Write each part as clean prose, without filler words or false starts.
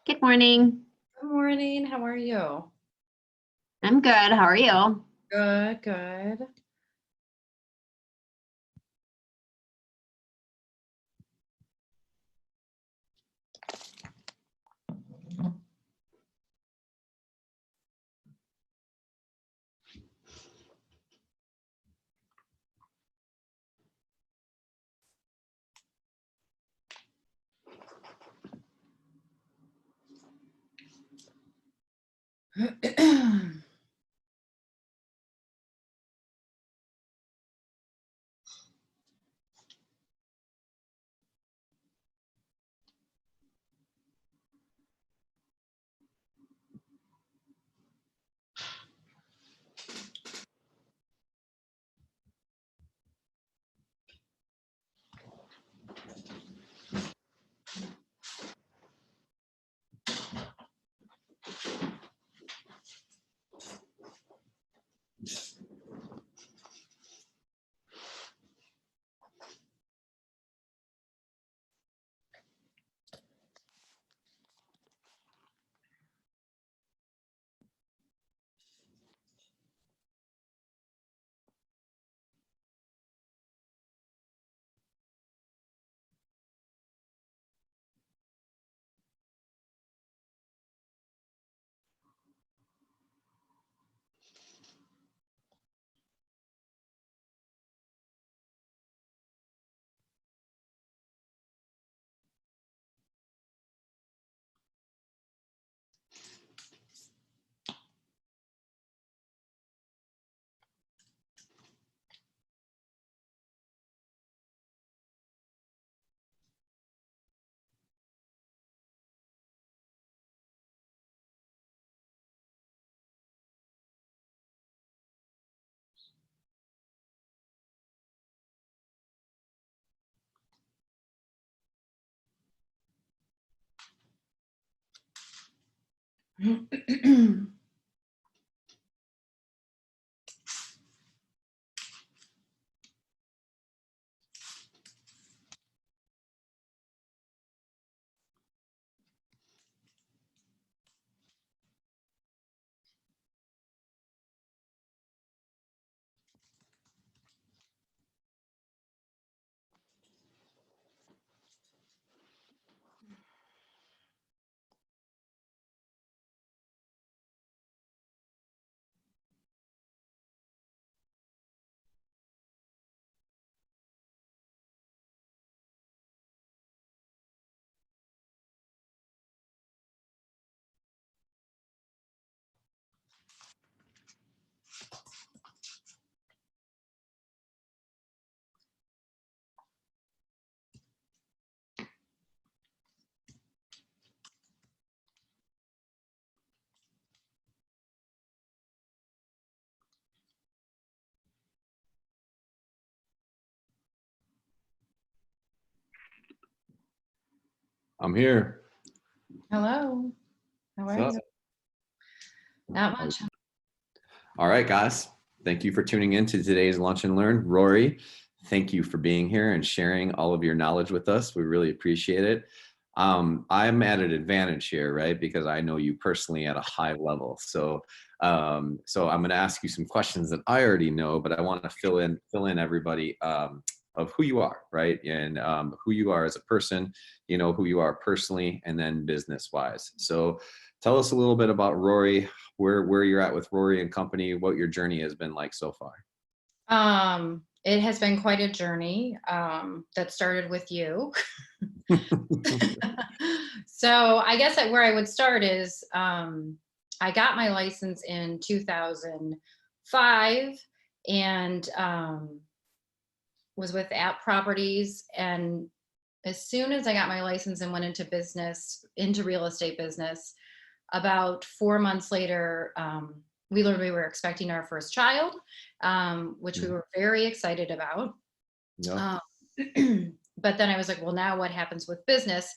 Good morning. Good morning. How are you? I'm good. How are you? Good, good. I'm here. Hello. How are What's you? up? Not much. All right, guys. Thank you for tuning in to today's Lunch and Learn. Rory, thank you for being here and sharing all of your knowledge with us. We really appreciate it. I'm at an advantage here, right? Because I know you personally at a high level. So I'm going to ask you some questions that I already know, but I want to fill in everybody of who you are, right? And who you are as a person, you know, who you are personally, and then business wise. So tell us a little bit about Rory, where you're at with Rory and company, what your journey has been like so far. It has been quite a journey that started with you. So I guess that where I would start is I got my license in 2005 and was with App Properties. And as soon as I got my license and went into business, into real estate business, about 4 months later, we learned we were expecting our first child, which we were very excited about. Yeah. But then I was like, well, now what happens with business?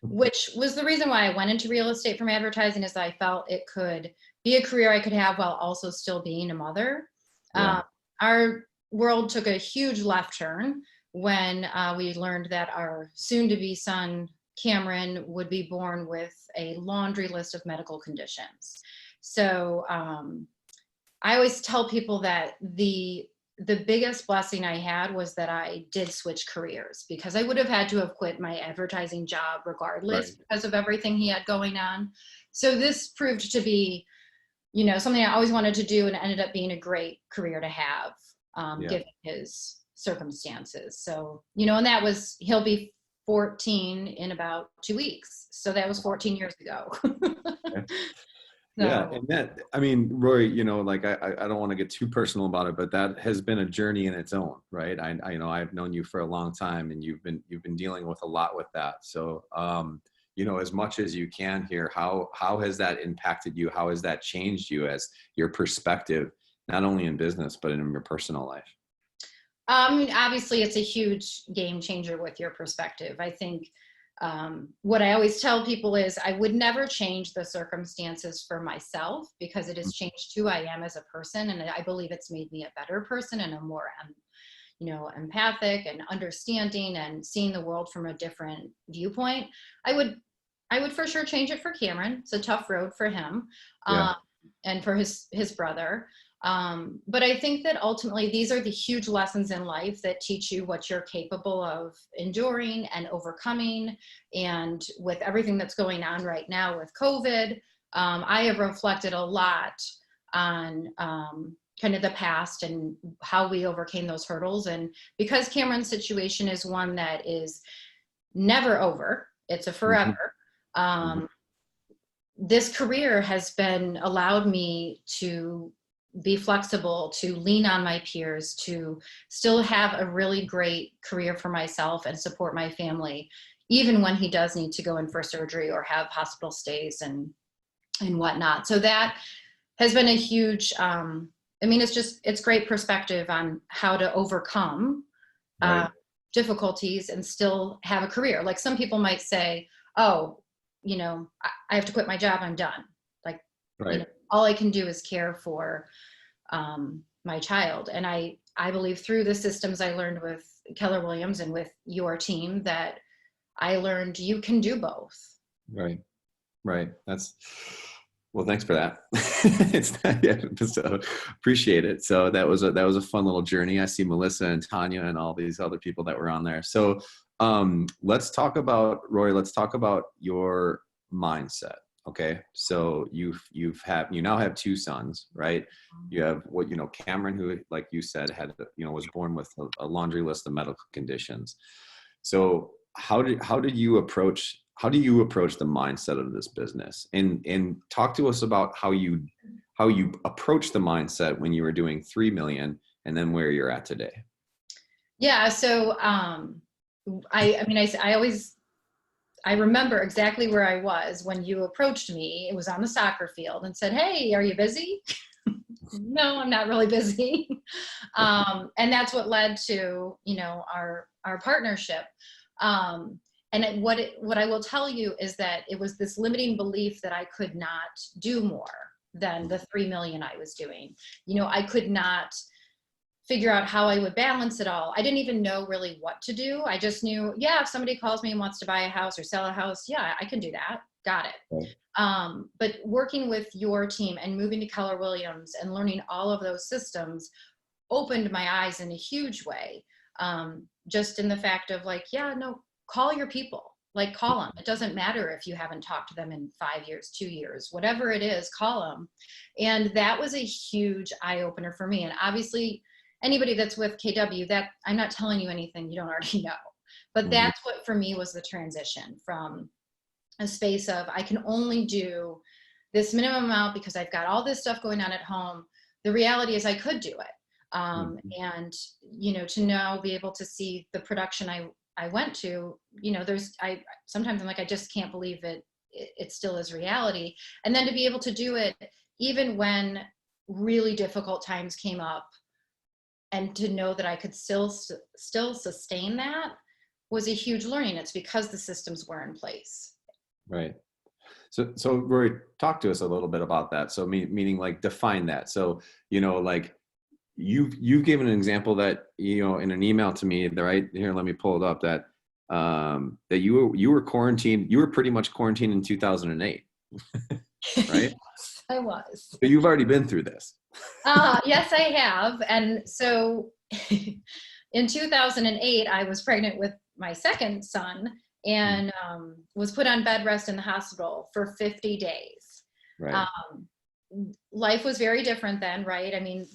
which was the reason why I went into real estate from advertising, is I felt it could be a career I could have while also still being a mother. Yeah. Our world took a huge left turn when we learned that our soon-to-be son, Cameron, would be born with a laundry list of medical conditions. So I always tell people that the biggest blessing I had was that I did switch careers, because I would have had to have quit my advertising job regardless Right. because of everything he had going on. So this proved to be, something I always wanted to do, and it ended up being a great career to have, Yeah. given his circumstances. So, and he'll be 14 in about 2 weeks. So that was 14 years ago. Yeah, So, and that, I mean, Rory, like I don't want to get too personal about it, but that has been a journey in its own, right? I've known you for a long time, and you've been dealing with a lot with that. So, as much as you can here, how has that impacted you? How has that changed you as your perspective, not only in business but in your personal life? obviously, it's a huge game changer with your perspective. I think what I always tell people is I would never change the circumstances for myself, because it has changed who I am as a person. And I believe it's made me a better person and a more, empathic and understanding and seeing the world from a different viewpoint. I would for sure change it for Cameron. It's a tough road for him, Yeah. and for his brother. But I think that ultimately these are the huge lessons in life that teach you what you're capable of enduring and overcoming. And with everything that's going on right now with COVID, I have reflected a lot on kind of the past and how we overcame those hurdles. And because Cameron's situation is one that is never over, it's a Mhm. forever. Mhm. This career has been allowed me to be flexible, to lean on my peers, to still have a really great career for myself and support my family, even when he does need to go in for surgery or have hospital stays and whatnot. So that has been a huge, it's great perspective on how to overcome Right. difficulties and still have a career. Like some people might say, oh, I have to quit my job, I'm done. Like, Right. all I can do is care for my child. And I believe through the systems I learned with Keller Williams and with your team that I learned you can do both. Right. Right. Well, thanks for that. Yeah, so appreciate it. So that was a fun little journey. I see Melissa and Tanya and all these other people that were on there. So let's talk about, Rory, let's talk about your mindset. Okay. So you now have two sons, right? You have Cameron, who, like you said, was born with a laundry list of medical conditions. So how do you approach the mindset of this business, and talk to us about how you approach the mindset when you were doing 3 million and then where you're at today? Yeah. So I remember exactly where I was when you approached me. It was on the soccer field and said, "Hey, are you busy?" No, I'm not really busy. And that's what led to, our partnership. What I will tell you is that it was this limiting belief that I could not do more than the 3 million I was doing. I could not figure out how I would balance it all. I didn't even know really what to do. I just knew, yeah, if somebody calls me and wants to buy a house or sell a house, yeah, I can do that. Got it. Right. But working with your team and moving to Keller Williams and learning all of those systems opened my eyes in a huge way. Just in the fact of like, yeah, no, call your people, like call them. It doesn't matter if you haven't talked to them in 5 years, 2 years, whatever it is, call them. And that was a huge eye opener for me. And obviously anybody that's with KW, that I'm not telling you anything you don't already know, but Mhm. that's what for me was the transition from a space of I can only do this minimum amount because I've got all this stuff going on at home. The reality is I could do it. And, to now be able to see the production I went to, sometimes I'm like, I just can't believe it still is reality. And then to be able to do it, even when really difficult times came up, and to know that I could still sustain that was a huge learning. It's because the systems were in place. Right. So Rory, talk to us a little bit about that. So meaning like define that. So, like you've given an example that, in an email to me, right here, let me pull it up, that that you were quarantined, you were pretty much quarantined in 2008, right? I was. So you've already been through this. Yes, I have. And so in 2008, I was pregnant with my second son and was put on bed rest in the hospital for 50 days. Right. Life was very different then, right? I mean,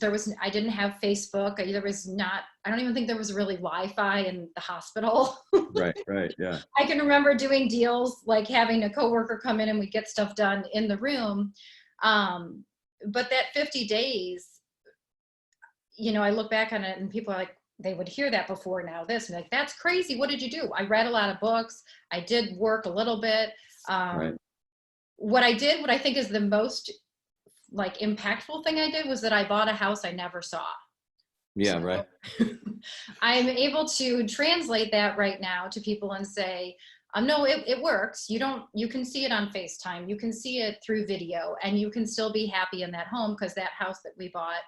I didn't have Facebook. I don't even think there was really Wi-Fi in the hospital. Right. Yeah. I can remember doing deals, like having a coworker come in and we'd get stuff done in the room. But that 50 days, I look back on it and people are like, they would hear that before now this, and like, that's crazy. What did you do? I read a lot of books. I did work a little bit. Right. What I think is the most like impactful thing I did was that I bought a house I never saw. Yeah. So, right. I'm able to translate that right now to people and say, no, it works. You can see it on FaceTime. You can see it through video, and you can still be happy in that home, because that house that we bought,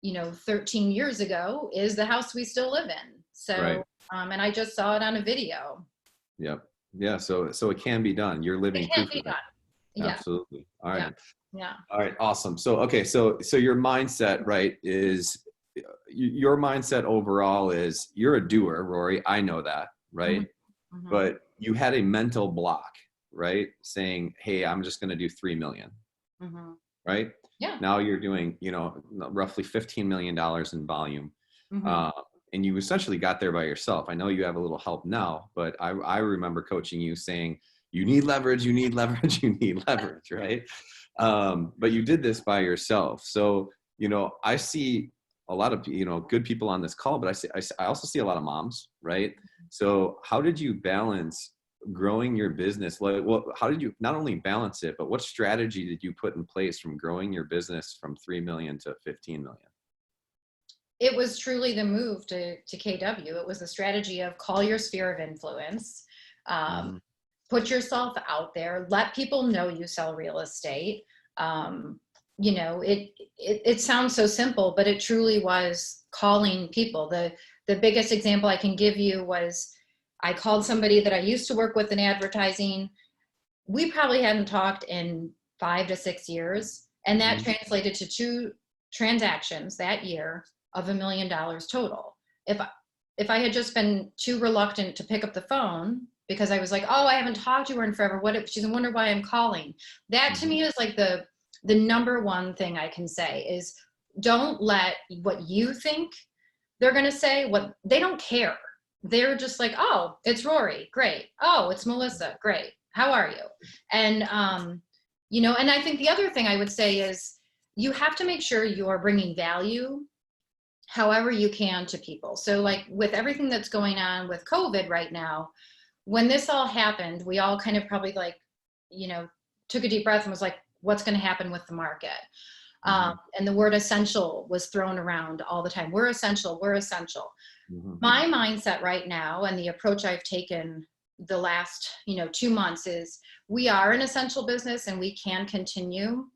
13 years ago is the house we still live in. So, right. And I just saw it on a video. Yep. Yeah. So it can be done. You're living It can proof be of it. done. Yeah. Absolutely. All right. Yeah. All right. Awesome. So, okay. So your mindset, right, is your mindset overall is you're a doer, Rory. I know that, right? Mm-hmm. But you had a mental block, right? Saying, hey, I'm just going to do 3 million, right? Yeah. Now you're doing, roughly $15 million in volume. And you essentially got there by yourself. I know you have a little help now, but I remember coaching you saying, you need leverage, you need leverage, you need leverage, right? But you did this by yourself. So, I see a lot of, good people on this call, but I also see a lot of moms, right? So how did you balance growing your business? Well, how did you not only balance it, but what strategy did you put in place from growing your business from 3 million to 15 million? It was truly the move to KW. It was the strategy of call your sphere of influence, put yourself out there, let people know you sell real estate. It sounds so simple, but it truly was calling people. The biggest example I can give you was I called somebody that I used to work with in advertising. We probably hadn't talked in 5 to 6 years, and that translated to 2 transactions that year of $1 million total. If I had just been too reluctant to pick up the phone because I was like, oh, I haven't talked to her in forever, she's wonder why I'm calling. That to me is like the number one thing I can say is, don't let what you think they're going to say, what they don't care. They're just like, oh, it's Rory. Great. Oh, it's Melissa. Great. How are you? And, and I think the other thing I would say is you have to make sure you are bringing value however you can to people. So like with everything that's going on with COVID right now, when this all happened, we all kind of probably like, took a deep breath and was like, what's going to happen with the market? And the word essential was thrown around all the time. We're essential. We're essential. My mindset right now and the approach I've taken the last, 2 months is we are an essential business and we can continue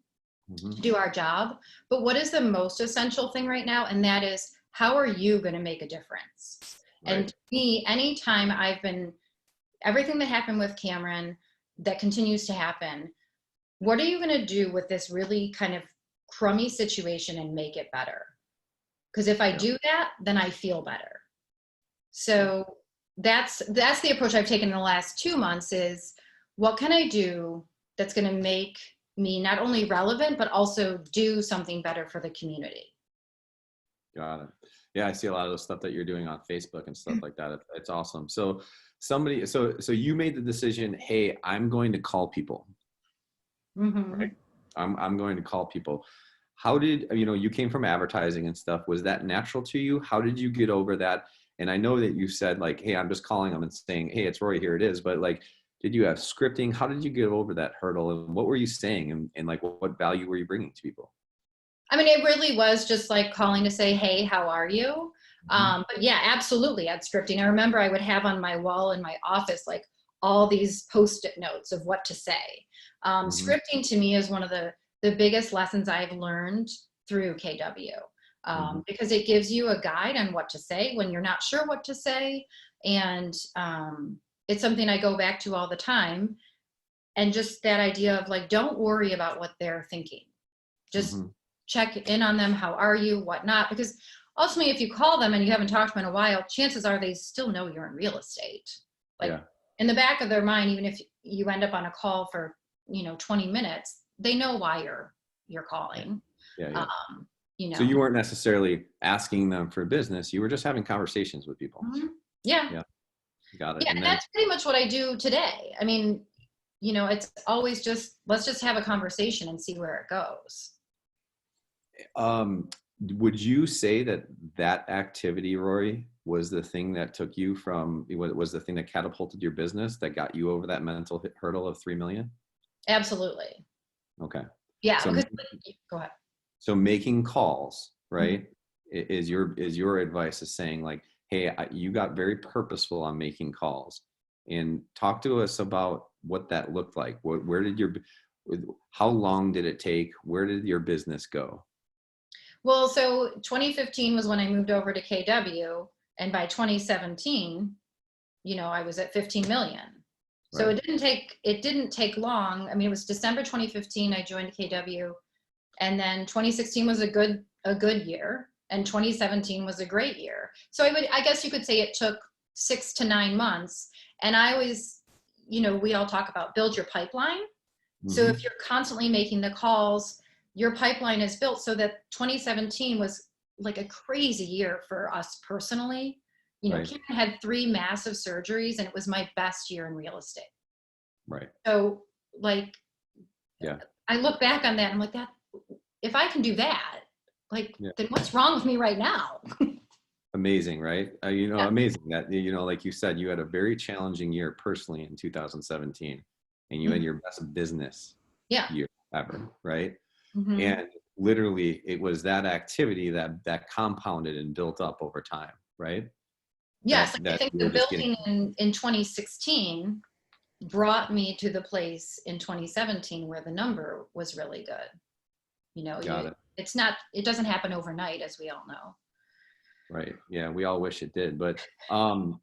to do our job. But what is the most essential thing right now? And that is, how are you going to make a difference? Right. And to me, anytime everything that happened with Cameron, that continues to happen, what are you going to do with this really kind of crummy situation and make it better? Because if I do that, then I feel better. So that's the approach I've taken in the last 2 months is, what can I do that's going to make me not only relevant, but also do something better for the community? Got it. Yeah, I see a lot of the stuff that you're doing on Facebook and stuff like that. It's awesome. So so you made the decision, hey, I'm going to call people. Right? I'm going to call people. How did, you came from advertising and stuff. Was that natural to you? How did you get over that? And I know that you said like, hey, I'm just calling them and saying, hey, it's Rory, here it is. But like, did you have scripting? How did you get over that hurdle? And what were you saying? And like, what value were you bringing to people? I mean, it really was just like calling to say, hey, how are you? But yeah, absolutely. At scripting, I remember I would have on my wall in my office, like all these post-it notes of what to say. Scripting to me is one of the biggest lessons I've learned through KW, because it gives you a guide on what to say when you're not sure what to say. And it's something I go back to all the time. And just that idea of like, don't worry about what they're thinking. Just check in on them. How are you? Whatnot? Because ultimately, if you call them and you haven't talked to them in a while, chances are they still know you're in real estate. Like in the back of their mind, even if you end up on a call for 20 minutes, they know why you're calling. So you weren't necessarily asking them for business. You were just having conversations with people. Yeah. Got it. Yeah, and that's pretty much what I do today. I mean, it's always just, let's just have a conversation and see where it goes. Would you say that activity, Rory, was the thing that took you from, was the thing that catapulted your business, that got you over that mental hurdle of 3 million? Absolutely. Okay. Yeah. So, go ahead. So making calls, right, is your advice, is saying like, hey, you got very purposeful on making calls, and talk to us about what that looked like. Where did how long did it take? Where did your business go? Well, so 2015 was when I moved over to KW, and by 2017, I was at 15 million. So it didn't take long. I mean, it was December 2015 I joined KW, and then 2016 was a good year, and 2017 was a great year. So I guess you could say it took 6 to 9 months. And I always, we all talk about build your pipeline. So if you're constantly making the calls, your pipeline is built. So that 2017 was like a crazy year for us personally. Karen had 3 massive surgeries, and it was my best year in real estate. Right. So like, I look back on that and I'm like, that, if I can do that, then what's wrong with me right now? Amazing, right? Amazing that, like you said, you had a very challenging year personally in 2017, and you had your best business year ever, right? And literally it was that activity that compounded and built up over time, right? Yes, I think the building in 2016 brought me to the place in 2017 where the number was really good. It doesn't happen overnight, as we all know. Right. Yeah. We all wish it did. But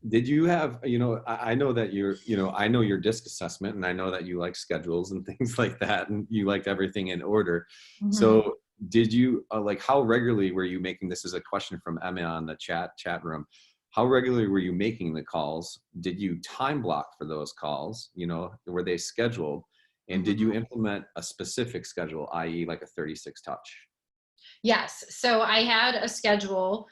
did you have, I know that I know your disc assessment, and I know that you like schedules and things like that, and you liked everything in order. So did you, how regularly were you making, this is a question from Emma on the chat room. How regularly were you making the calls? Did you time block for those calls? Were they scheduled? And did you implement a specific schedule, i.e. like a 36 touch? Yes. So I had a schedule.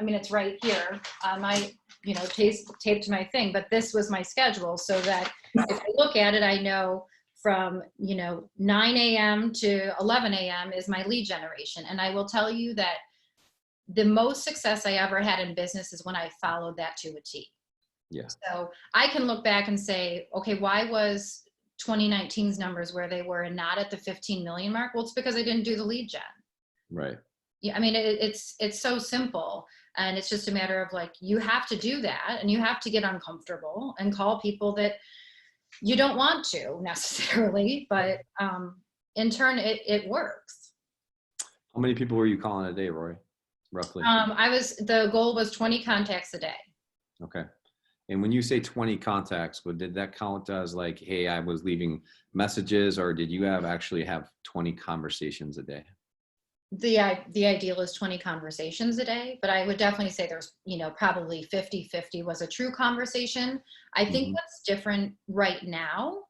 It's right here on my, taped to my thing, but this was my schedule, so that if I look at it, I know from, 9 a.m. to 11 a.m. is my lead generation. And I will tell you that the most success I ever had in business is when I followed that to a T. Yeah. So I can look back and say, okay, why was 2019's numbers where they were and not at the 15 million mark? Well, it's because I didn't do the lead gen. Right. Yeah. It's so simple. And it's just a matter of like, you have to do that, and you have to get uncomfortable and call people that you don't want to necessarily, but in turn, it works. How many people were you calling a day, Rory? Roughly? The goal was 20 contacts a day. Okay. And when you say 20 contacts, did that count as like, hey, I was leaving messages, or did you actually have 20 conversations a day? The ideal is 20 conversations a day, but I would definitely say there's, probably 50-50 was a true conversation. I think what's different right now,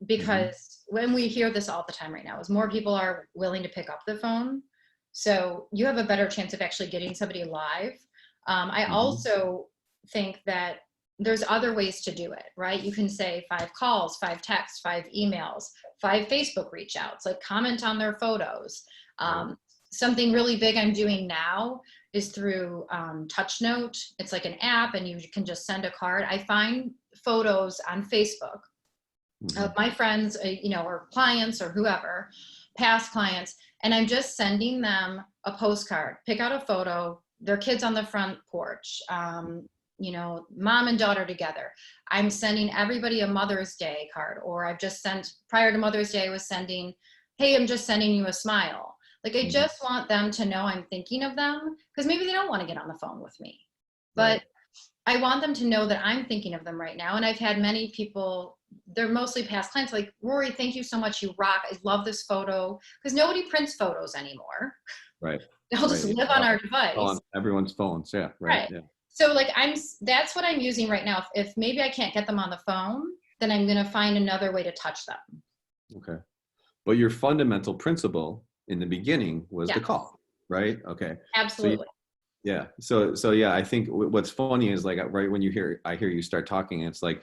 because when we hear this all the time right now, is more people are willing to pick up the phone. So you have a better chance of actually getting somebody live. I also think that there's other ways to do it, right? You can say 5 calls, 5 texts, 5 emails, 5 Facebook reach outs, like comment on their photos. Something really big I'm doing now is through TouchNote. It's like an app, and you can just send a card. I find photos on Facebook of my friends, or clients or whoever, past clients, and I'm just sending them a postcard. Pick out a photo, their kids on the front porch, you know, mom and daughter together. I'm sending everybody a Mother's Day card, or I've just sent, prior to Mother's Day, I was sending, hey, I'm just sending you a smile. Like, I just want them to know I'm thinking of them, because maybe they don't want to get on the phone with me, but I want them to know that I'm thinking of them right now. And I've had many people, they're mostly past clients, like, Rory, thank you so much. You rock. I love this photo, because nobody prints photos anymore. Right. They'll just live on our device. On everyone's phones. Yeah. Right. Yeah. So like, that's what I'm using right now. If maybe I can't get them on the phone, then I'm going to find another way to touch them. Okay. But your fundamental principle in the beginning was the call, right? Okay. Absolutely. So yeah, I think what's funny is like, right when I hear you start talking, it's like,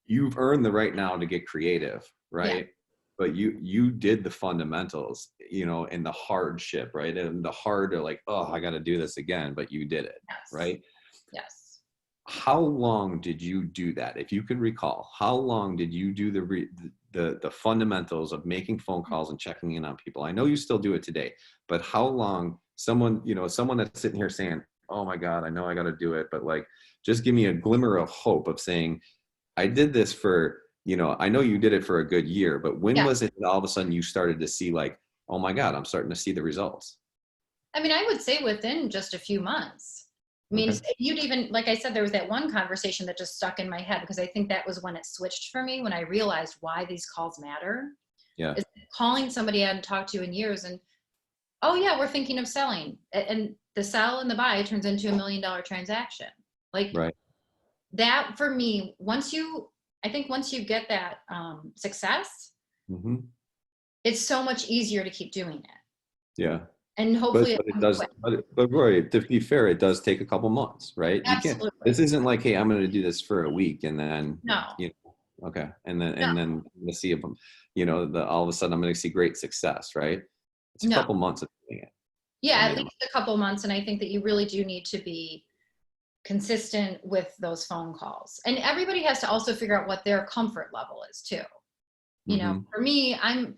you've earned the right now to get creative, right? Yeah. But you did the fundamentals, you know, and the hardship, right? And the hard to like, oh, I got to do this again, but you did it, right? Yes. How long did you do that? If you can recall, how long did you do the fundamentals of making phone calls and checking in on people? I know you still do it today, but how long someone that's sitting here saying, oh my God, I know I got to do it, but like, just give me a glimmer of hope of saying, I did this for, you know, I know you did it for a good year, but when was it that all of a sudden you started to see like, oh my God, I'm starting to see the results? I mean, I would say within just a few months. I mean, you'd even, like I said, there was that one conversation that just stuck in my head, because I think that was when it switched for me, when I realized why these calls matter. Yeah. Is calling somebody I hadn't talked to in years and, oh yeah, we're thinking of selling. And the sell and the buy turns into $1 million transaction. Like that for me, once you get that success, it's so much easier to keep doing it. Yeah. And hopefully but Rory, to be fair, it does take a couple months, right? Absolutely. This isn't like, hey, I'm going to do this for a week and then, you know, okay. And then let's see if I'm, you know, all of a sudden I'm going to see great success, right? It's a couple months of doing it. Yeah, at least a couple months. And I think that you really do need to be consistent with those phone calls. And everybody has to also figure out what their comfort level is too. You know, for me, I'm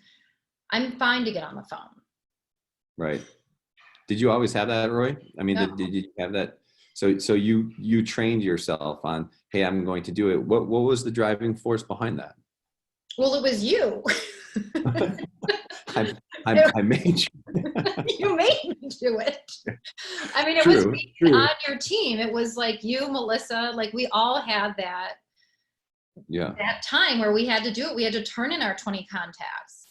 fine to get on the phone. Right. Did you always have that, Roy? I mean, did you have that? So you trained yourself on, hey, I'm going to do it. What was the driving force behind that? Well, it was you. I made you. You made me do it. I mean, it was me on your team. It was like you, Melissa, like we all had that time where we had to do it. We had to turn in our 20 contacts.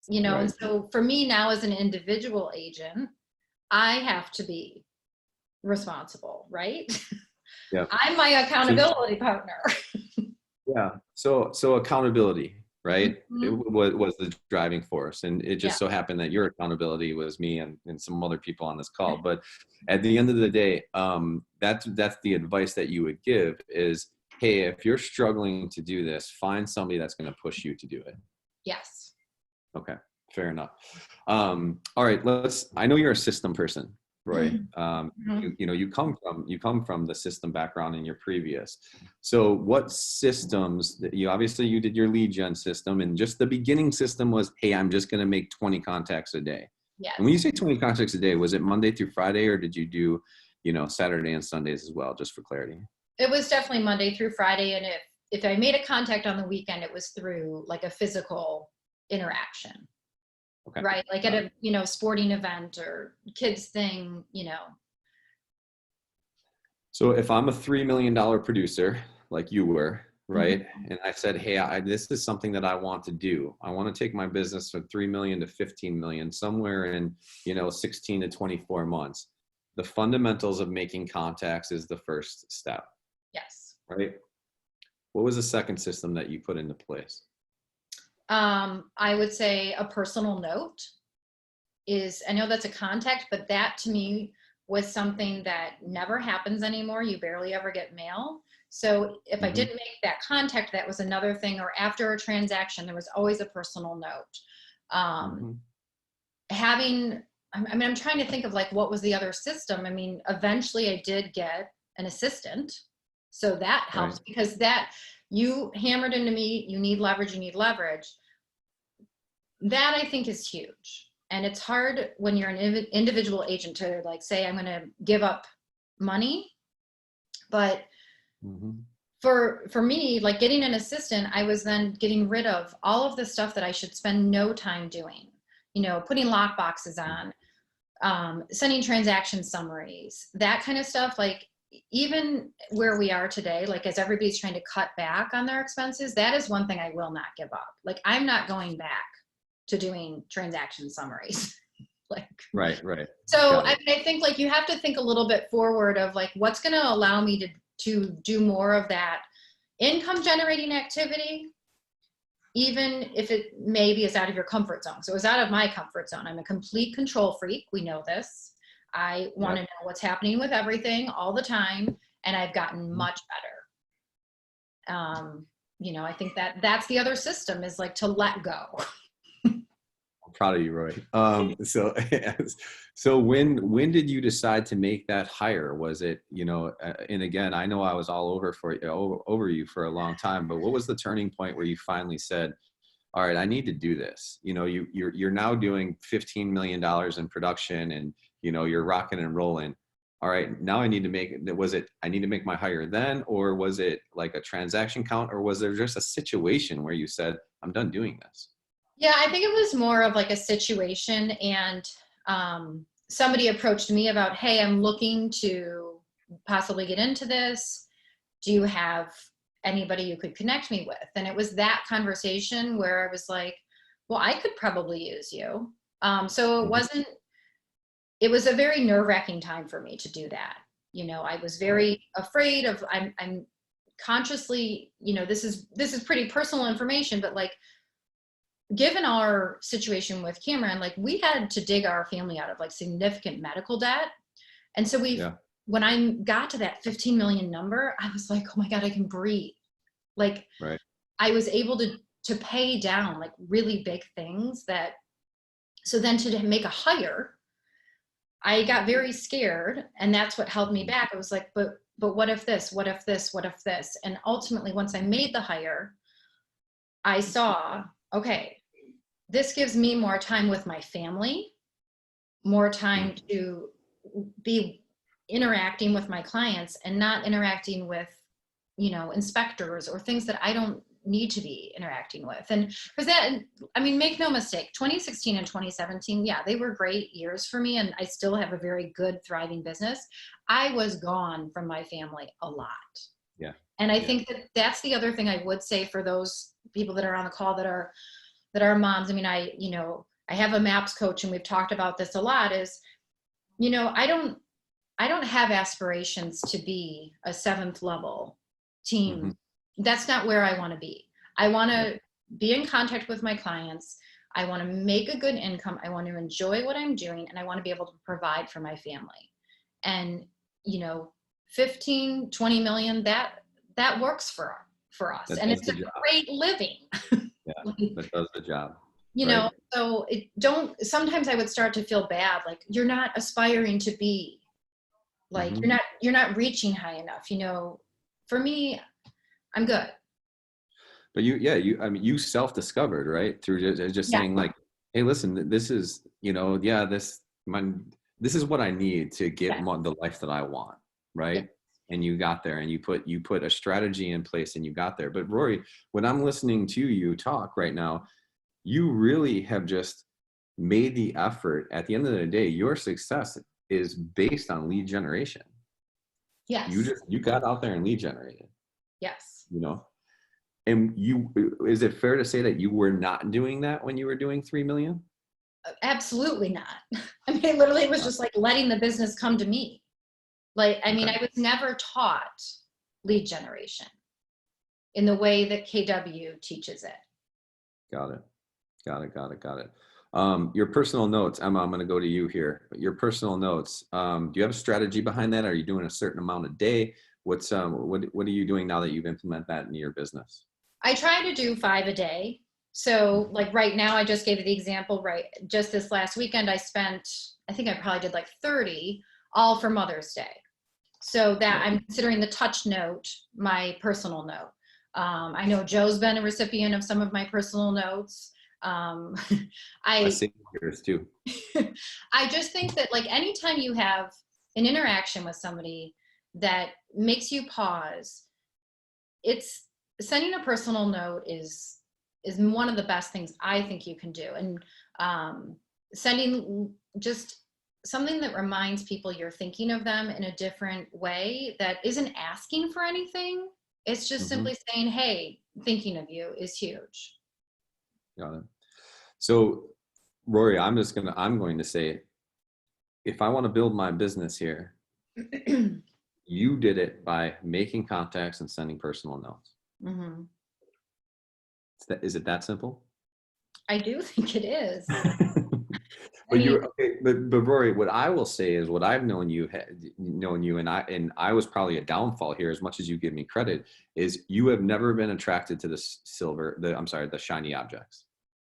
You know, and so for me now as an individual agent, I have to be responsible, right? Yeah. I'm my accountability partner. Yeah. So accountability, right? It was the driving force. And it just so happened that your accountability was me and some other people on this call. But at the end of the day, that's the advice that you would give is, hey, if you're struggling to do this, find somebody that's going to push you to do it. Yes. Okay, fair enough. All right, I know you're a system person, Roy. You know, you come from the system background in your previous. So what systems that you did your lead gen system, and just the beginning system was, hey, I'm just going to make 20 contacts a day. Yes. And when you say 20 contacts a day, was it Monday through Friday, or did you do, you know, Saturday and Sundays as well, just for clarity? It was definitely Monday through Friday. And if I made a contact on the weekend, it was through like a physical interaction, right? Like at a, you know, sporting event or kids thing, you know. So if I'm a $3 million producer, like you were, right? And I said, hey, this is something that I want to do. I want to take my business from 3 million to 15 million, somewhere in, you know, 16 to 24 months. The fundamentals of making contacts is the first step. Yes. Right. What was the second system that you put into place? I would say a personal note is, I know that's a contact, but that to me was something that never happens anymore. You barely ever get mail. So if I didn't make that contact, that was another thing. Or after a transaction, there was always a personal note. I'm trying to think of like, what was the other system? I mean, eventually I did get an assistant. So that helps because that you hammered into me, you need leverage. That I think is huge. And it's hard when you're an individual agent to like say, I'm going to give up money. But for me, like getting an assistant, I was then getting rid of all of the stuff that I should spend no time doing, you know, putting lock boxes on, sending transaction summaries, that kind of stuff. Like even where we are today, like as everybody's trying to cut back on their expenses, that is one thing I will not give up. Like I'm not going back to doing transaction summaries. Like, right. So I mean, I think like you have to think a little bit forward of like, what's going to allow me to do more of that income generating activity, even if it maybe is out of your comfort zone. So it was out of my comfort zone. I'm a complete control freak. We know this. I want to know what's happening with everything all the time. And I've gotten much better. You know, I think that's the other system is like to let go. I'm proud of you, Roy. So when did you decide to make that hire? Was it, you know, and again, I know I was all over you for a long time, but what was the turning point where you finally said, all right, I need to do this? You know, you're now doing $15 million in production and, you know, you're rocking and rolling. All right, now I need to I need to make my hire then, or was it like a transaction count, or was there just a situation where you said, I'm done doing this? Yeah, I think it was more of like a situation, and somebody approached me about, hey, I'm looking to possibly get into this. Do you have anybody you could connect me with? And it was that conversation where I was like, well, I could probably use you. So it was a very nerve-wracking time for me to do that. You know, I was very afraid of, I'm consciously, you know, this is pretty personal information, but like, given our situation with Cameron, like we had to dig our family out of like significant medical debt. And so when I got to that 15 million number, I was like, oh my God, I can breathe. Like I was able to pay down like really big things so then to make a hire, I got very scared, and that's what held me back. I was like, but what if this, what if this, what if this? And ultimately, once I made the hire, I saw, okay, this gives me more time with my family, more time to be interacting with my clients and not interacting with, you know, inspectors or things that I don't need to be interacting with. And because that, I mean, make no mistake, 2016 and 2017, yeah, they were great years for me. And I still have a very good, thriving business. I was gone from my family a lot. Yeah. And I think that's the other thing I would say for those people that are on the call that are moms. I mean, I have a MAPS coach, and we've talked about this a lot, is, you know, I don't have aspirations to be a 7th level team. That's not where I want to be. I want to be in contact with my clients. I want to make a good income. I want to enjoy what I'm doing, and I want to be able to provide for my family. And, you know, 15, 20 million, that works for us. And it's a great living. Yeah, that does the job. You know, so sometimes I would start to feel bad. Like, you're not aspiring to be like, you're not reaching high enough. You know, for me, I'm good. But I mean, you self-discovered, right? Through just saying like, hey, listen, this is, you know, this is what I need to get the life that I want. Right. Yeah. And you got there, and you put a strategy in place, and you got there. But Rory, when I'm listening to you talk right now, you really have just made the effort. At the end of the day, your success is based on lead generation. Yes. You got out there and lead generated. Yes. You know, and is it fair to say that you were not doing that when you were doing 3 million? Absolutely not. I mean, it literally was just like letting the business come to me. Like, I mean, I was never taught lead generation in the way that KW teaches it. Got it. Your personal notes, Emma, I'm going to go to you here. Your personal notes, do you have a strategy behind that? Are you doing a certain amount a day? What are you doing now that you've implemented that into your business? I try to do 5 a day. So like right now, I just gave you the example, right? Just this last weekend, I think I probably did like 30, all for Mother's Day. So that I'm considering the touch note my personal note. I know Joe's been a recipient of some of my personal notes. I I see yours too. I just think that like anytime you have an interaction with somebody that makes you pause, it's sending a personal note is one of the best things I think you can do. And sending just something that reminds people you're thinking of them in a different way that isn't asking for anything. It's just simply saying, hey, thinking of you is huge. Got it. So Rory, I'm going to say, if I want to build my business here, you did it by making contacts and sending personal notes. Mm-hmm. Is it that simple? I do think it is. But you're okay. But Rory, what I will say is what I've known you, and I was probably a downfall here as much as you give me credit, is you have never been attracted to the shiny objects,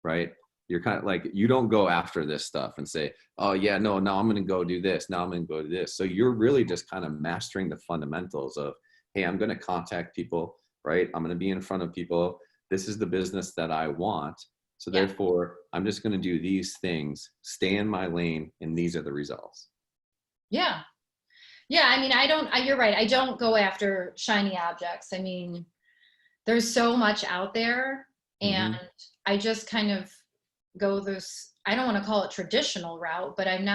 right? You're kind of like, you don't go after this stuff and say, oh yeah, no, now I'm going to go do this. Now I'm going to go do this. So you're really just kind of mastering the fundamentals of, hey, I'm going to contact people, right? I'm going to be in front of people. This is the business that I want. So therefore, I'm just going to do these things, stay in my lane, and these are the results. Yeah. Yeah. I mean, you're right. I don't go after shiny objects. I mean, there's so much out there, and I just kind of go this, I don't want to call it traditional route, but I'm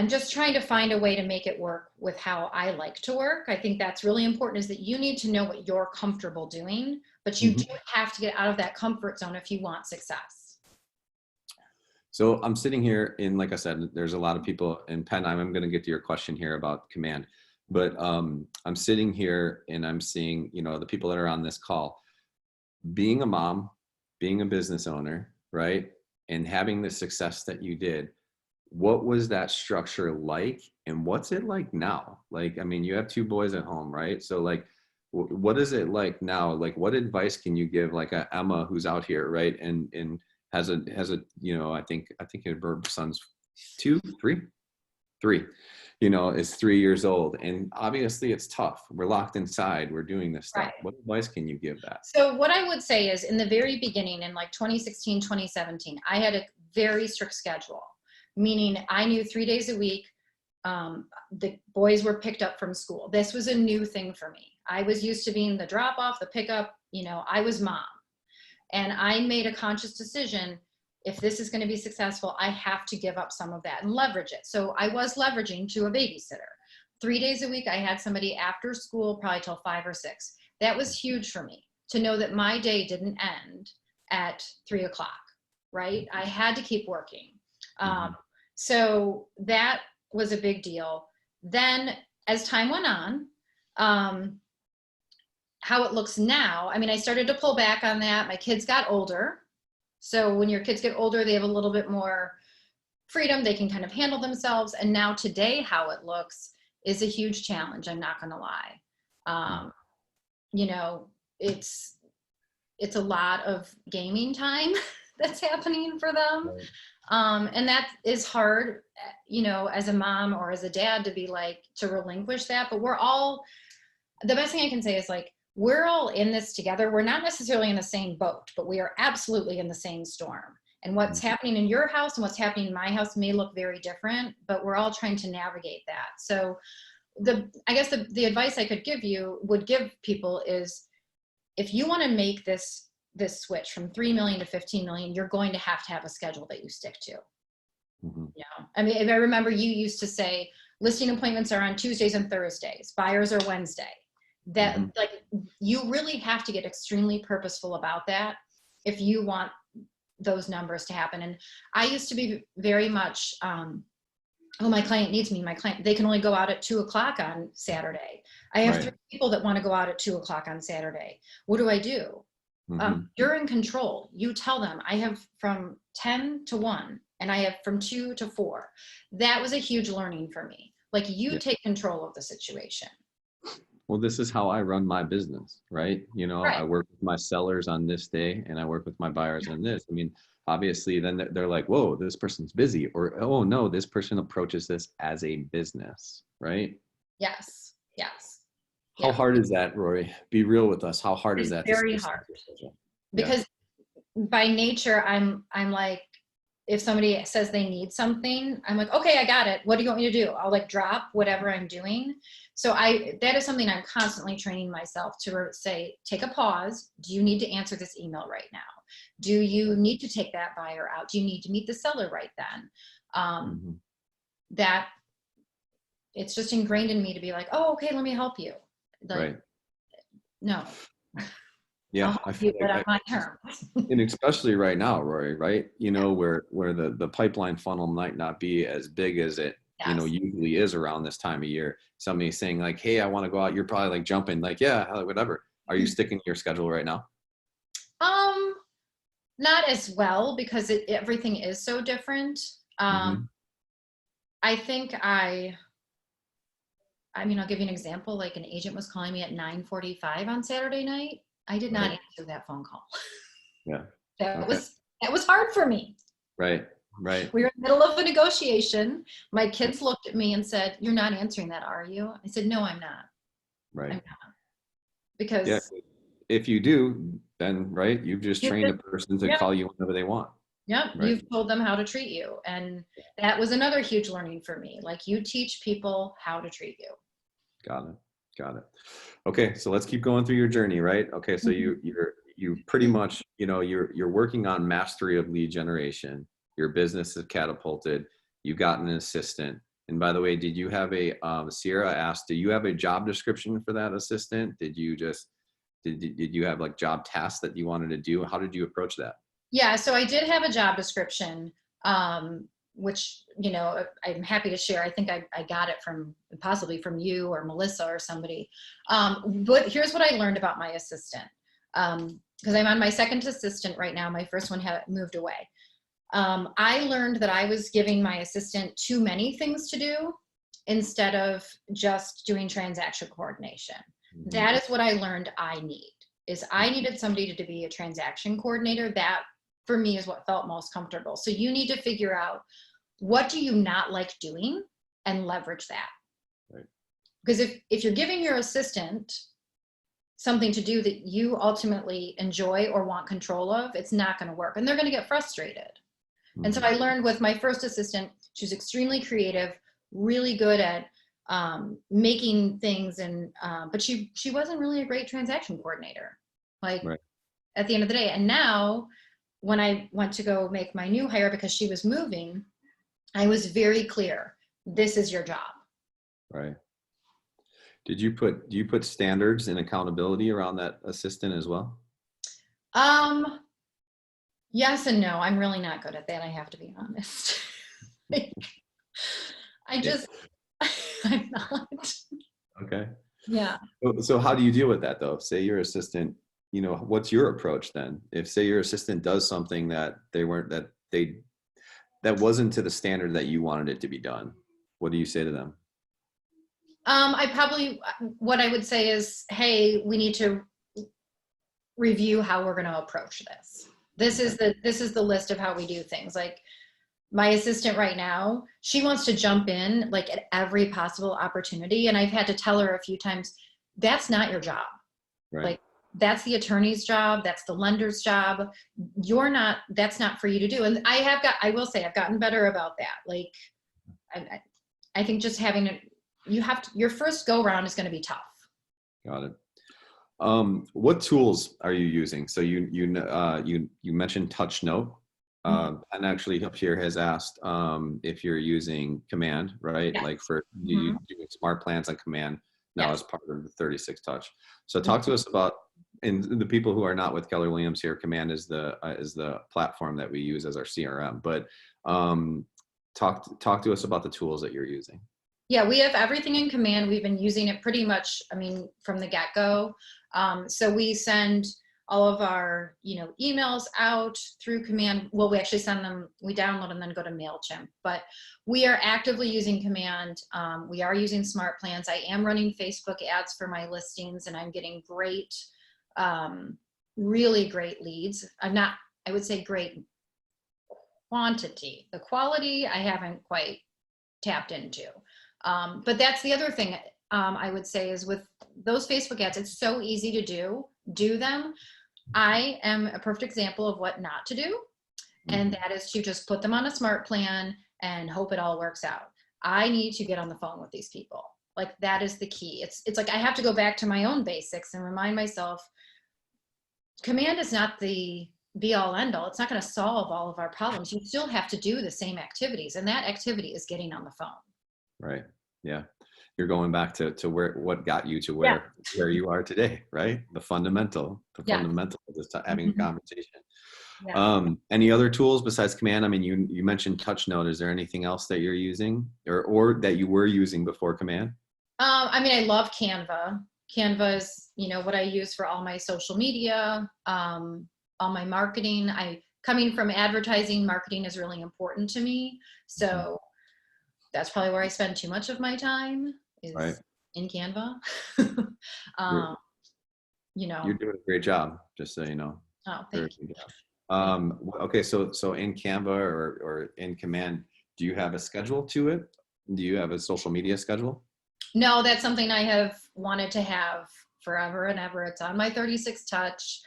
just trying to find a way to make it work with how I like to work. I think that's really important, is that you need to know what you're comfortable doing, but you do have to get out of that comfort zone if you want success. So I'm sitting here like I said, there's a lot of people, and Penn, I'm going to get to your question here about command, but I'm sitting here and I'm seeing, the people that are on this call, being a mom, being a business owner, right? And having the success that you did. What was that structure like, and what's it like now? Like, I mean, you have 2 boys at home, right? So like, what is it like now? Like, what advice can you give like a Emma who's out here, right? And has a, I think her son's 2, 3, is 3 years old. And obviously it's tough. We're locked inside. We're doing this stuff. Right. What advice can you give that? So what I would say is, in the very beginning, in like 2016, 2017, I had a very strict schedule, meaning I knew 3 days a week. The boys were picked up from school. This was a new thing for me. I was used to being the drop off, the pickup, I was mom. And I made a conscious decision, if this is going to be successful, I have to give up some of that and leverage it. So I was leveraging to a babysitter. 3 days a week, I had somebody after school, probably till 5 or 6. That was huge for me, to know that my day didn't end at 3 o'clock, right? I had to keep working. So that was a big deal. Then as time went on, how it looks now, I mean, I started to pull back on that. My kids got older. So when your kids get older, they have a little bit more freedom. They can kind of handle themselves. And now today, how it looks is a huge challenge. I'm not going to lie. It's a lot of gaming time that's happening for them. And that is hard, as a mom or as a dad to be like, to relinquish that. But the best thing I can say is like, we're all in this together. We're not necessarily in the same boat, but we are absolutely in the same storm. And what's happening in your house and what's happening in my house may look very different, but we're all trying to navigate that. So I guess the advice I would give people is, if you want to make this switch from 3 million to 15 million, you're going to have a schedule that you stick to. I mean, if I remember, you used to say listing appointments are on Tuesdays and Thursdays, buyers are Wednesday. That like, you really have to get extremely purposeful about that if you want those numbers to happen. And I used to be very much, my client needs me. They can only go out at 2 o'clock on Saturday. I have 3 people that want to go out at 2 o'clock on Saturday. What do I do? You're in control. You tell them, I have from 10 to 1 and I have from 2 to 4. That was a huge learning for me. Like, you take control of the situation. Well, this is how I run my business, right? I work with my sellers on this day and I work with my buyers on this. I mean, obviously then they're like, whoa, this person's busy, or, oh no, this person approaches this as a business, right? Yes. How hard is that, Rory? Be real with us. How hard is that? Very hard. Because by nature, I'm like, if somebody says they need something, I'm like, okay, I got it. What do you want me to do? I'll like drop whatever I'm doing. So that is something I'm constantly training myself to say, take a pause. Do you need to answer this email right now? Do you need to take that buyer out? Do you need to meet the seller right then? That it's just ingrained in me to be like, oh, okay, let me help you. Like, Right. no. Yeah. I'll help you, but on my terms. And especially right now, Rory, right? You know, where the pipeline funnel might not be as big as it, you know, Yes. usually is around this time of year. Somebody saying like, hey, I want to go out. You're probably like jumping like, yeah, whatever. Are you sticking to your schedule right now? Not as well because everything is so different. I think I mean, I'll give you an example. Like an agent was calling me at 9:45 on Saturday night. I did not answer that phone call. Yeah. That was hard for me. Right. We were in the middle of a negotiation. My kids looked at me and said, "You're not answering that, are you?" I said, "No, I'm not." Right. I'm not. Because if you do, then right, you've just trained a person to call you whenever they want. Yeah, right? You've told them how to treat you. And that was another huge learning for me. Like you teach people how to treat you. Got it. Okay, so let's keep going through your journey, right? Okay, so you pretty much, you know, you're working on mastery of lead generation. Your business is catapulted. You got an assistant. And by the way, did you have Sierra asked, do you have a job description for that assistant? Did you have like job tasks that you wanted to do? How did you approach that? Yeah, so I did have a job description, which, you know, I'm happy to share. I think I got it possibly from you or Melissa or somebody. But here's what I learned about my assistant. Because I'm on my second assistant right now. My first one had moved away. I learned that I was giving my assistant too many things to do instead of just doing transaction coordination. That is what I learned I needed somebody to be a transaction coordinator. That for me is what felt most comfortable. So you need to figure out, what do you not like doing and leverage that. Right. Because if you're giving your assistant something to do that you ultimately enjoy or want control of, it's not going to work and they're going to get frustrated. And so I learned with my first assistant, she was extremely creative, really good at making things, but she wasn't really a great transaction coordinator, like at the end of the day. And now when I went to go make my new hire because she was moving, I was very clear, this is your job. Right. Do you put standards and accountability around that assistant as well? Yes and no. I'm really not good at that. I have to be honest. I'm not. Okay. Yeah. So how do you deal with that though? Say your assistant, you know, what's your approach then? If say your assistant does something that that wasn't to the standard that you wanted it to be done, what do you say to them? What I would say is, hey, we need to review how we're going to approach this. This is the list of how we do things. Like my assistant right now, she wants to jump in like at every possible opportunity. And I've had to tell her a few times, that's not your job. Right. Like that's the attorney's job. That's the lender's job. That's not for you to do. And I will say I've gotten better about that. Like I think just your first go round is going to be tough. Got it. What tools are you using? So you mentioned Touch Note. And actually up here has asked if you're using Command, right? Yes. Like for you doing smart plans on Command now as part of the 36 Touch. So talk to us about, and the people who are not with Keller Williams here, Command is the platform that we use as our CRM. But talk to us about the tools that you're using. Yeah, we have everything in Command. We've been using it pretty much, from the get-go. So we send all of our, emails out through Command. Well, we actually we download and then go to MailChimp, but we are actively using Command. We are using smart plans. I am running Facebook ads for my listings and I'm getting great, really great leads. I would say great quantity. The quality I haven't quite tapped into. But that's the other thing I would say is with those Facebook ads, it's so easy to do them. I am a perfect example of what not to do. And that is to just put them on a smart plan and hope it all works out. I need to get on the phone with these people. Like that is the key. It's like I have to go back to my own basics and remind myself, command is not the be all end all. It's not going to solve all of our problems. You still have to do the same activities, and that activity is getting on the phone. Right. Yeah. You're going back to where, what got you to Yeah. where you are today, right? The fundamental Yeah. of this having a conversation. Yeah. Any other tools besides command? I mean, you mentioned touch note. Is there anything else that you're using or that you were using before command? I mean, I love Canva. Canva is, what I use for all my social media, all my marketing. Coming from advertising, marketing is really important to me. So that's probably where I spend too much of my time is Right. in Canva. You're doing a great job, just so you know. Oh, Very thank you. good job. Okay, so in Canva or in command, do you have a schedule to it? Do you have a social media schedule? No, that's something I have wanted to have forever and ever. It's on my 36 touch.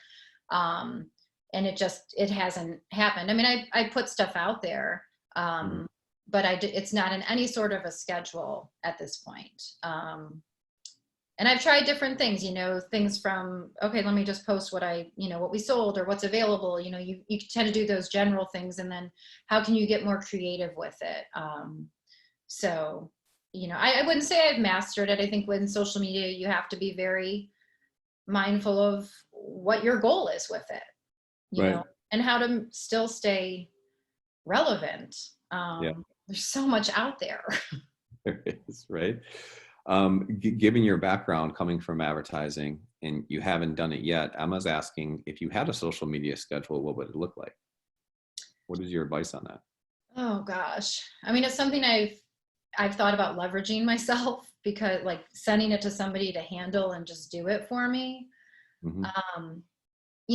And it hasn't happened. I mean, I put stuff out there, but it's not in any sort of a schedule at this point. And I've tried different things, things from, okay, let me just post what we sold or what's available. You tend to do those general things, and then how can you get more creative with it? So, I wouldn't say I've mastered it. I think with social media, you have to be very mindful of what your goal is with it, Right. and how to still stay relevant. There's so much out there. There is, right? Given your background coming from advertising and you haven't done it yet, Emma's asking if you had a social media schedule, what would it look like? What is your advice on that? Oh gosh. I mean, it's something I've thought about leveraging myself, because like sending it to somebody to handle and just do it for me.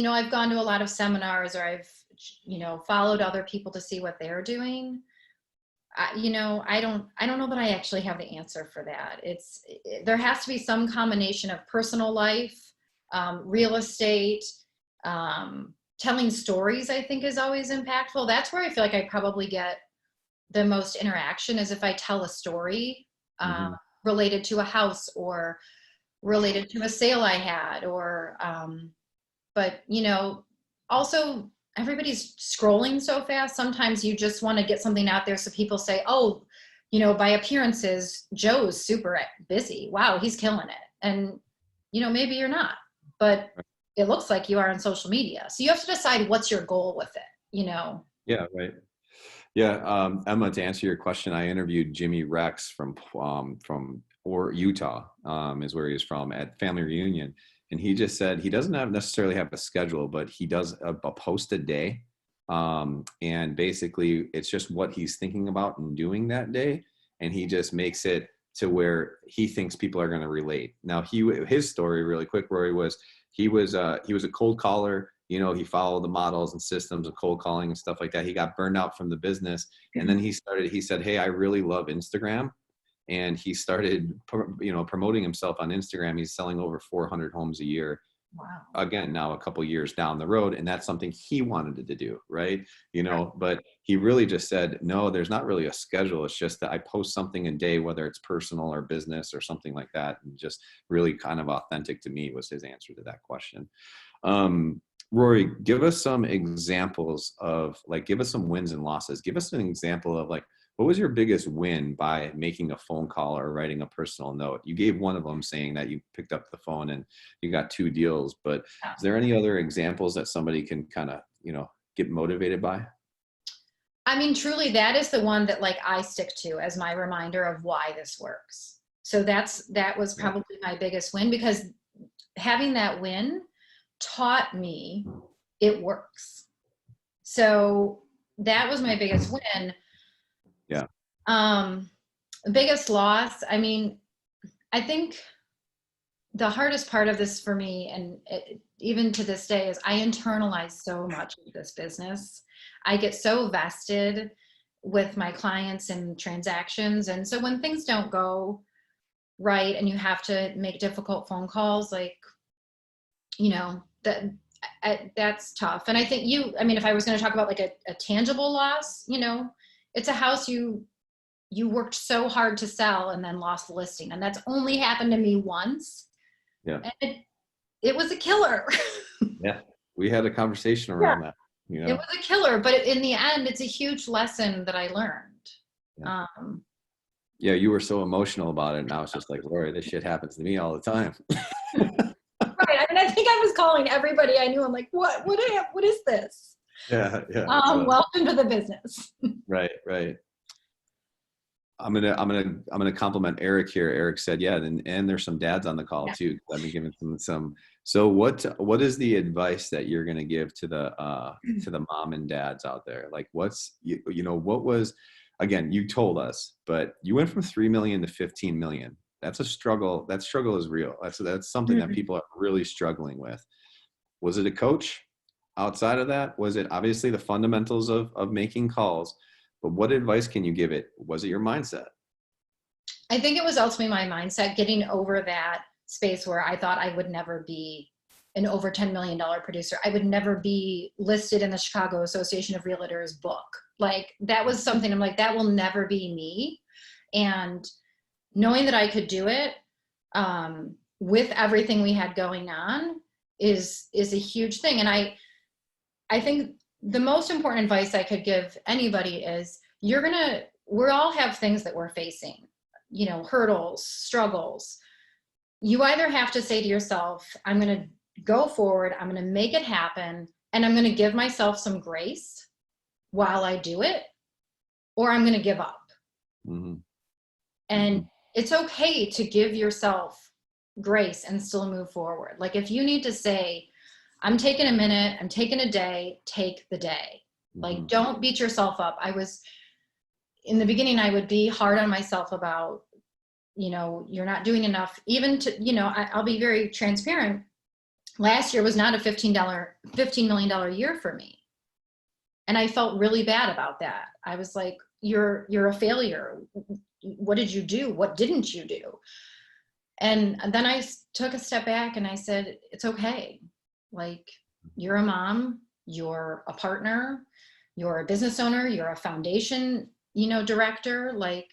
I've gone to a lot of seminars, or I've, followed other people to see what they're doing. I don't know that I actually have the answer for that. There has to be some combination of personal life, real estate, telling stories, I think is always impactful. That's where I feel like I probably get the most interaction, is if I tell a story related to a house or related to a sale I had, or, but also everybody's scrolling so fast. Sometimes you just want to get something out there so people say, oh, by appearances, Joe's super busy. Wow, he's killing it. And, maybe you're not, but it looks like you are on social media. So you have to decide what's your goal with it, Yeah, right. Yeah, Emma, to answer your question, I interviewed Jimmy Rex from Utah, is where he's from, at Family Reunion. And he just said he doesn't necessarily have a schedule, but he does a post a day. And basically it's just what he's thinking about and doing that day. And he just makes it to where he thinks people are going to relate. Now his story really quick, Rory, was he was a cold caller. He followed the models and systems of cold calling and stuff like that. He got burned out from the business. And then he said, hey, I really love Instagram. And he started, promoting himself on Instagram. He's selling over 400 homes a year. Wow. Again, now a couple years down the road, and that's something he wanted to do, right? But he really just said, no, there's not really a schedule. It's just that I post something a day, whether it's personal or business or something like that, and just really kind of authentic to me was his answer to that question. Rory, give us some examples of give us some wins and losses. Give us an example of what was your biggest win by making a phone call or writing a personal note? You gave one of them, saying that you picked up the phone and you got 2 deals, but is there any other examples that somebody can kind of, get motivated by? I mean, truly, that is the one that I stick to as my reminder of why this works. So that was probably my biggest win, because having that win taught me it works. So that was my biggest win. Yeah. Biggest loss. I mean, I think the hardest part of this for me, and even to this day, is I internalize so much of this business. I get so vested with my clients and transactions. And so when things don't go right and you have to make difficult phone calls, that's tough. And I think I mean, if I was going to talk about like a tangible loss, it's a house you worked so hard to sell and then lost the listing. And that's only happened to me once. Yeah. And it was a killer. Yeah. We had a conversation around that, It was a killer, but in the end, it's a huge lesson that I learned. Yeah. Yeah, you were so emotional about it. And I was just like, Rory, this shit happens to me all the time. Right. I mean, I think I was calling everybody I knew. I'm like, what is this? Yeah. Welcome to the business. Right. I'm gonna compliment Eric here. Eric said, yeah, and there's some dads on the call too. I've been giving some. So what is the advice that you're gonna give to the mom and dads out there? Like, what was, again, you told us, but you went from 3 million to 15 million. That's a struggle. That struggle is real. That's something that people are really struggling with. Was it a coach outside of that? Was it obviously the fundamentals of making calls? But what advice can you give it? Was it your mindset? I think it was ultimately my mindset, getting over that space where I thought I would never be an over $10 million producer. I would never be listed in the Chicago Association of Realtors book. Like, that was something I'm like, that will never be me. And knowing that I could do it with everything we had going on is a huge thing. And I think the most important advice I could give anybody is we all have things that we're facing, hurdles, struggles. You either have to say to yourself, I'm going to go forward, I'm going to make it happen, and I'm going to give myself some grace while I do it, or I'm going to give up. Mm-hmm. And it's okay to give yourself grace and still move forward. Like, if you need to say, I'm taking a minute, I'm taking a day, take the day. Like, don't beat yourself up. In the beginning, I would be hard on myself about, you're not doing enough. Even to, I'll be very transparent. Last year was not a $15 million year for me. And I felt really bad about that. I was like, you're a failure. What did you do? What didn't you do? And then I took a step back and I said, it's okay. Like, you're a mom, you're a partner, you're a business owner, you're a foundation, director. Like,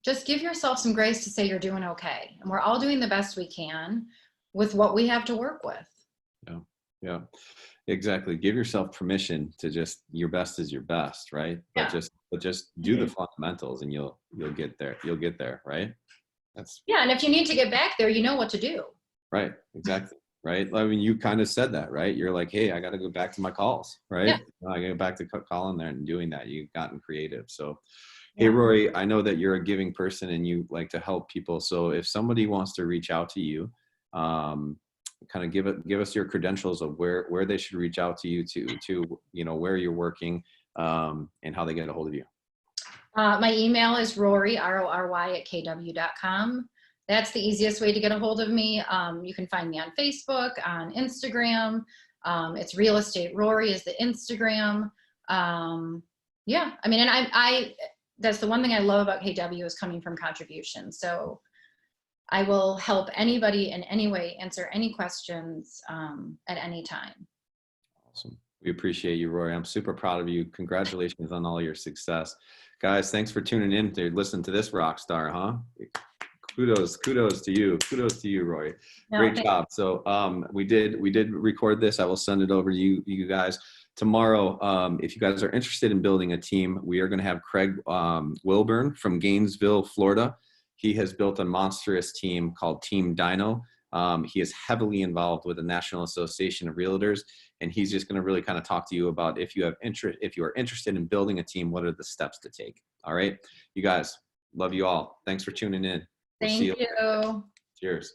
just give yourself some grace to say you're doing okay. And we're all doing the best we can with what we have to work with. Yeah, exactly. Give yourself permission to just, your best is your best, right? But just do the fundamentals and you'll get there. You'll get there, right? And if you need to get back there, you know what to do. Right, exactly. Right. I mean, you kind of said that, right? You're like, hey, I got to go back to my calls, right? Yeah. I got to go back to calling there and doing that. You've gotten creative. So, hey, Rory, I know that you're a giving person and you like to help people. So if somebody wants to reach out to you, kind of give us your credentials of where they should reach out to you to where you're working and how they get a hold of you. My email is Rory, RORY @kw.com. That's the easiest way to get a hold of me. You can find me on Facebook, on Instagram. It's Real Estate Rory is the Instagram. I mean, and I that's the one thing I love about KW is coming from contributions. So I will help anybody in any way, answer any questions at any time. Awesome. We appreciate you, Rory. I'm super proud of you. Congratulations on all your success. Guys, thanks for tuning in to listen to this rock star, huh? Kudos to you. Kudos to you, Rory. Great job. So we did record this. I will send it over to you guys tomorrow. If you guys are interested in building a team, we are going to have Craig Wilburn from Gainesville, Florida. He has built a monstrous team called Team Dino. He is heavily involved with the National Association of Realtors, and he's just going to really kind of talk to you about if you are interested in building a team, what are the steps to take. All right, you guys, love you all. Thanks for tuning in. Thank you. Cheers.